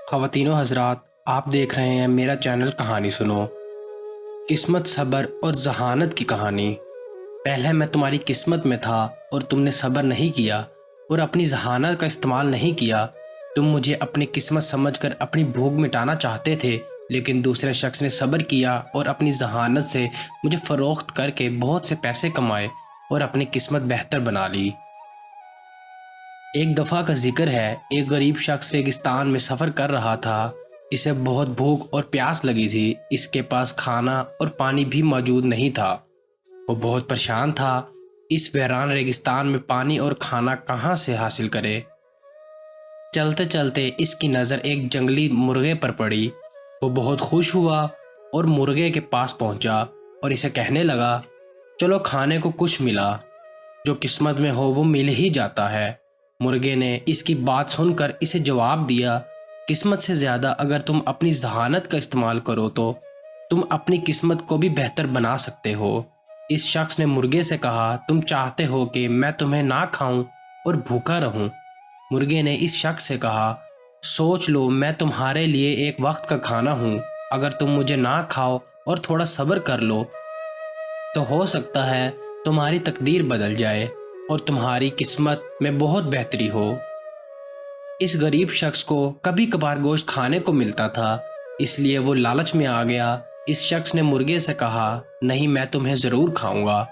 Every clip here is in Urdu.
خواتین و حضرات، آپ دیکھ رہے ہیں میرا چینل کہانی سنو۔ قسمت، صبر اور ذہانت کی کہانی۔ پہلے میں تمہاری قسمت میں تھا اور تم نے صبر نہیں کیا اور اپنی ذہانت کا استعمال نہیں کیا۔ تم مجھے اپنی قسمت سمجھ کر اپنی بھوک مٹانا چاہتے تھے، لیکن دوسرے شخص نے صبر کیا اور اپنی ذہانت سے مجھے فروخت کر کے بہت سے پیسے کمائے اور اپنی قسمت بہتر بنا لی۔ ایک دفعہ کا ذکر ہے، ایک غریب شخص ریگستان میں سفر کر رہا تھا۔ اسے بہت بھوک اور پیاس لگی تھی۔ اس کے پاس کھانا اور پانی بھی موجود نہیں تھا۔ وہ بہت پریشان تھا۔ اس ویران ریگستان میں پانی اور کھانا کہاں سے حاصل کرے؟ چلتے چلتے اس کی نظر ایک جنگلی مرغے پر پڑی۔ وہ بہت خوش ہوا اور مرغے کے پاس پہنچا اور اسے کہنے لگا، چلو کھانے کو کچھ ملا، جو قسمت میں ہو وہ مل ہی جاتا ہے۔ مرغے نے اس کی بات سن کر اسے جواب دیا، قسمت سے زیادہ اگر تم اپنی ذہانت کا استعمال کرو تو تم اپنی قسمت کو بھی بہتر بنا سکتے ہو۔ اس شخص نے مرغے سے کہا، تم چاہتے ہو کہ میں تمہیں نہ کھاؤں اور بھوکا رہوں؟ مرغے نے اس شخص سے کہا، سوچ لو، میں تمہارے لیے ایک وقت کا کھانا ہوں۔ اگر تم مجھے نہ کھاؤ اور تھوڑا صبر کر لو تو ہو سکتا ہے تمہاری تقدیر بدل جائے اور تمہاری قسمت میں بہت بہتری ہو۔ اس غریب شخص کو کبھی کبھار گوشت کھانے کو ملتا تھا، اس لیے وہ لالچ میں آ گیا۔ اس شخص نے مرغے سے کہا، نہیں، میں تمہیں ضرور کھاؤں گا،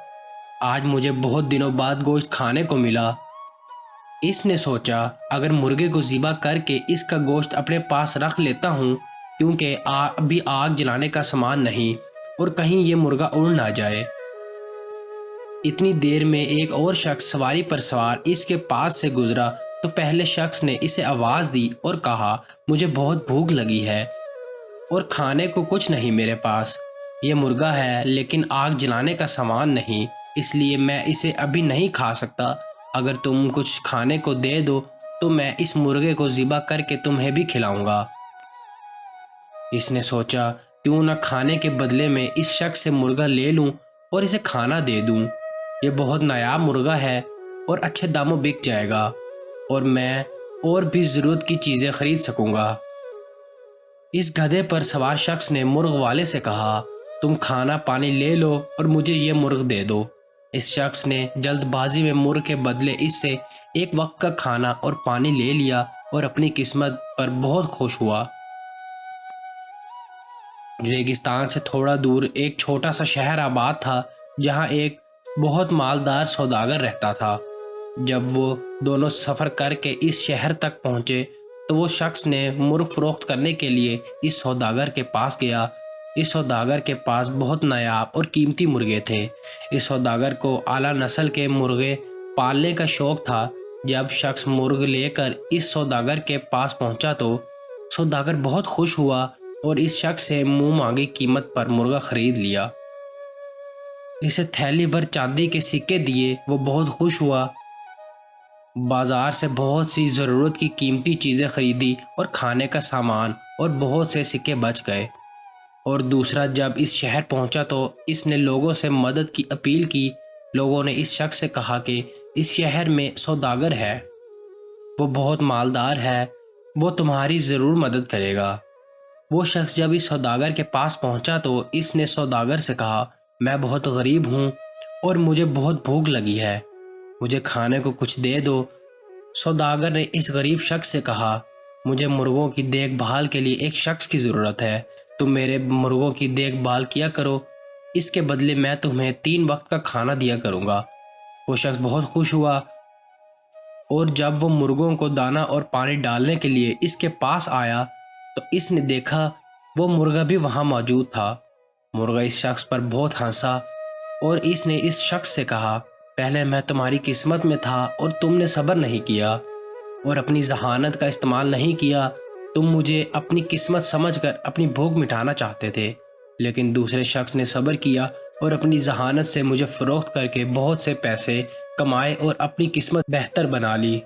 آج مجھے بہت دنوں بعد گوشت کھانے کو ملا۔ اس نے سوچا، اگر مرغے کو ذبح کر کے اس کا گوشت اپنے پاس رکھ لیتا ہوں، کیونکہ ابھی آگ جلانے کا سامان نہیں اور کہیں یہ مرغا اڑ نہ جائے۔ اتنی دیر میں ایک اور شخص سواری پر سوار اس کے پاس سے گزرا تو پہلے شخص نے اسے آواز دی اور کہا، مجھے بہت بھوک لگی ہے اور کھانے کو کچھ نہیں میرے پاس۔ یہ مرغا ہے لیکن آگ جلانے کا سامان نہیں، اس لیے میں اسے ابھی نہیں کھا سکتا۔ اگر تم کچھ کھانے کو دے دو تو میں اس مرغے کو ذبح کر کے تمہیں بھی کھلاؤں گا۔ اس نے سوچا، کیوں نہ کھانے کے بدلے میں اس شخص سے مرغا لے لوں اور اسے کھانا دے دوں۔ یہ بہت نایاب مرغا ہے اور اچھے داموں بک جائے گا اور میں اور بھی ضرورت کی چیزیں خرید سکوں گا۔ اس گدھے پر سوار شخص نے مرغ والے سے کہا، تم کھانا پانی لے لو اور مجھے یہ مرغ دے دو۔ اس شخص نے جلد بازی میں مرغ کے بدلے اس سے ایک وقت کا کھانا اور پانی لے لیا اور اپنی قسمت پر بہت خوش ہوا۔ ریگستان سے تھوڑا دور ایک چھوٹا سا شہر آباد تھا، جہاں ایک بہت مالدار سوداگر رہتا تھا۔ جب وہ دونوں سفر کر کے اس شہر تک پہنچے تو وہ شخص نے مرغ فروخت کرنے کے لیے اس سوداگر کے پاس گیا۔ اس سوداگر کے پاس بہت نایاب اور قیمتی مرغے تھے۔ اس سوداگر کو اعلیٰ نسل کے مرغے پالنے کا شوق تھا۔ جب شخص مرغ لے کر اس سوداگر کے پاس پہنچا تو سوداگر بہت خوش ہوا اور اس شخص سے منہ مانگی قیمت پر مرغا خرید لیا۔ اسے تھیلی بھر چاندی کے سکے دیے۔ وہ بہت خوش ہوا، بازار سے بہت سی ضرورت کی قیمتی چیزیں خریدی اور کھانے کا سامان اور بہت سے سکے بچ گئے۔ اور دوسرا، جب اس شہر پہنچا تو اس نے لوگوں سے مدد کی اپیل کی۔ لوگوں نے اس شخص سے کہا کہ اس شہر میں سوداگر ہے، وہ بہت مالدار ہے، وہ تمہاری ضرور مدد کرے گا۔ وہ شخص جب اس سوداگر کے پاس پہنچا تو اس نے سوداگر سے کہا، میں بہت غریب ہوں اور مجھے بہت بھوک لگی ہے، مجھے کھانے کو کچھ دے دو۔ سوداگر نے اس غریب شخص سے کہا، مجھے مرغوں کی دیکھ بھال کے لیے ایک شخص کی ضرورت ہے، تم میرے مرغوں کی دیکھ بھال کیا کرو، اس کے بدلے میں تمہیں 3 وقت کا کھانا دیا کروں گا۔ وہ شخص بہت خوش ہوا اور جب وہ مرغوں کو دانہ اور پانی ڈالنے کے لیے اس کے پاس آیا تو اس نے دیکھا وہ مرغا بھی وہاں موجود تھا۔ مرغا اس شخص پر بہت ہنسا اور اس نے اس شخص سے کہا، پہلے میں تمہاری قسمت میں تھا اور تم نے صبر نہیں کیا اور اپنی ذہانت کا استعمال نہیں کیا۔ تم مجھے اپنی قسمت سمجھ کر اپنی بھوک مٹانا چاہتے تھے، لیکن دوسرے شخص نے صبر کیا اور اپنی ذہانت سے مجھے فروخت کر کے بہت سے پیسے کمائے اور اپنی قسمت بہتر بنا لی۔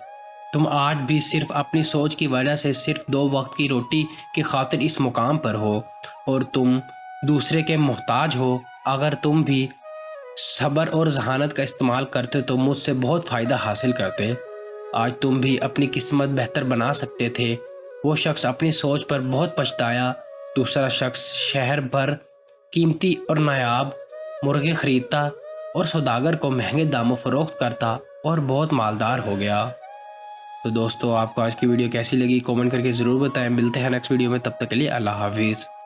تم آج بھی صرف اپنی سوچ کی وجہ سے صرف 2 وقت کی روٹی کی خاطر اس مقام پر ہو اور تم دوسرے کے محتاج ہو۔ اگر تم بھی صبر اور ذہانت کا استعمال کرتے تو مجھ سے بہت فائدہ حاصل کرتے۔ آج تم بھی اپنی قسمت بہتر بنا سکتے تھے۔ وہ شخص اپنی سوچ پر بہت پچھتایا۔ دوسرا شخص شہر بھر قیمتی اور نایاب مرغے خریدتا اور سوداگر کو مہنگے داموں فروخت کرتا اور بہت مالدار ہو گیا۔ تو دوستو، آپ کو آج کی ویڈیو کیسی لگی کامنٹ کر کے ضرور بتائیں۔ ملتے ہیں نیکسٹ ویڈیو میں، تب تک کے لیے اللہ حافظ۔